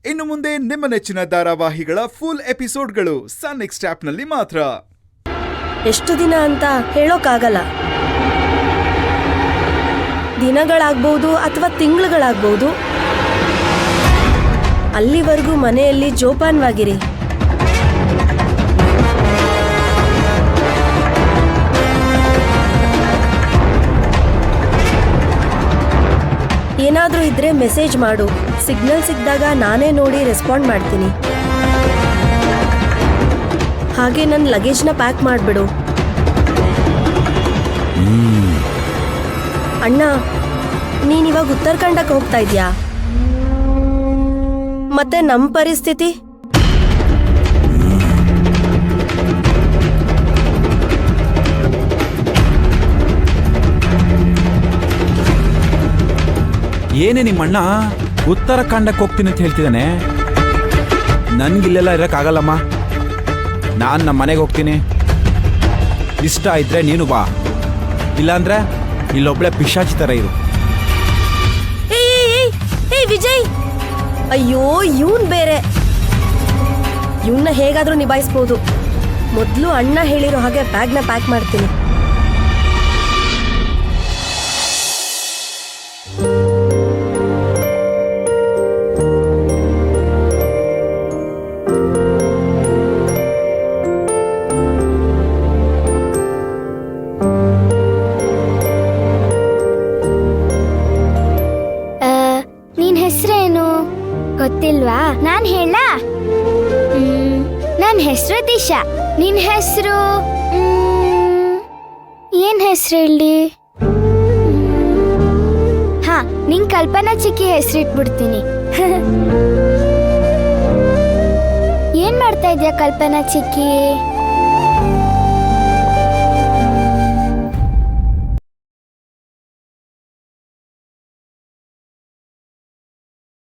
ಇನ್ನು ಮುಂದೆ ನಿಮ್ಮ ನೆಚ್ಚಿನ ಧಾರಾವಾಹಿಗಳ ಫುಲ್ ಎಪಿಸೋಡ್ಗಳು ಸನ್ ನೆಕ್ಸ್ಟ್ ಆಪ್ನಲ್ಲಿ ಮಾತ್ರ. ಎಷ್ಟು ದಿನ ಅಂತ ಹೇಳೋಕ್ಕಾಗಲ್ಲ. ದಿನಗಳಾಗ್ಬಹುದು ಅಥವಾ ತಿಂಗಳುಗಳಾಗ್ಬಹುದು. ಅಲ್ಲಿವರೆಗೂ ಮನೆಯಲ್ಲಿ ಜೋಪಾನವಾಗಿರಿ. ಏನಾದರೂ ಇದ್ರೆ ಮೆಸೇಜ್ ಮಾಡು. ಸಿಗ್ನಲ್ ಸಿಕ್ಕಿದಾಗ ನಾನೇ ನೋಡಿ ರೆಸ್ಪಾಂಡ್ ಮಾಡ್ತೀನಿ. ಹಾಗೆ ನನ್ನ ಲಗೇಜ್ನ ಪ್ಯಾಕ್ ಮಾಡಿಬಿಡು. ಅಣ್ಣ, ನೀನಿವಾಗ ಉತ್ತರಾಖಂಡಕ್ಕೆ ಹೋಗ್ತಾ ಇದೀಯಾ? ಮತ್ತೆ ನಮ್ಮ ಪರಿಸ್ಥಿತಿ? ಏನೇ ನಿಮ್ಮಣ್ಣ ಉತ್ತರಾಖಂಡಕ್ಕೆ ಹೋಗ್ತೀನಿ ಅಂತ ಹೇಳ್ತಿದ್ದಾನೆ. ನನ್ಗಿಲ್ಲೆಲ್ಲ ಇರೋಕ್ಕಾಗಲ್ಲಮ್ಮ. ನಾನು ನಮ್ಮ ಮನೆಗೆ ಹೋಗ್ತೀನಿ. ಇಷ್ಟ ಇದ್ರೆ ನೀನು ಬಾ, ಇಲ್ಲಾಂದ್ರೆ ಇಲ್ಲೊಬ್ಳೆ ಪಿಶಾಚಿ ಥರ ಇರು. ವಿಜಯ್, ಅಯ್ಯೋ ಇವನ್ ಬೇರೆ. ಇವನ್ನ ಹೇಗಾದ್ರೂ ನಿಭಾಯಿಸ್ಬೋದು. ಮೊದಲು ಅಣ್ಣ ಹೇಳಿರೋ ಹಾಗೆ ಬ್ಯಾಗ್ನ ಪ್ಯಾಕ್ ಮಾಡ್ತೀನಿ. ಗೊತ್ತಿಲ್ವಾ? ನಾನ್ ಹೇಳ. ನನ್ನ ಹೆಸರು ದಿಶಾ. ನಿನ್ ಹೆಸರು ಏನ್ ಹೆಸರು ಹೇಳಿ? ಹಾ, ನಿನ್ ಕಲ್ಪನಾ ಚಿಕ್ಕಿ ಹೆಸರಿಟ್ಬಿಡ್ತೀನಿ. ಏನ್ ಮಾಡ್ತಾ ಇದ್ಯಾ ಕಲ್ಪನಾ ಚಿಕ್ಕಿ?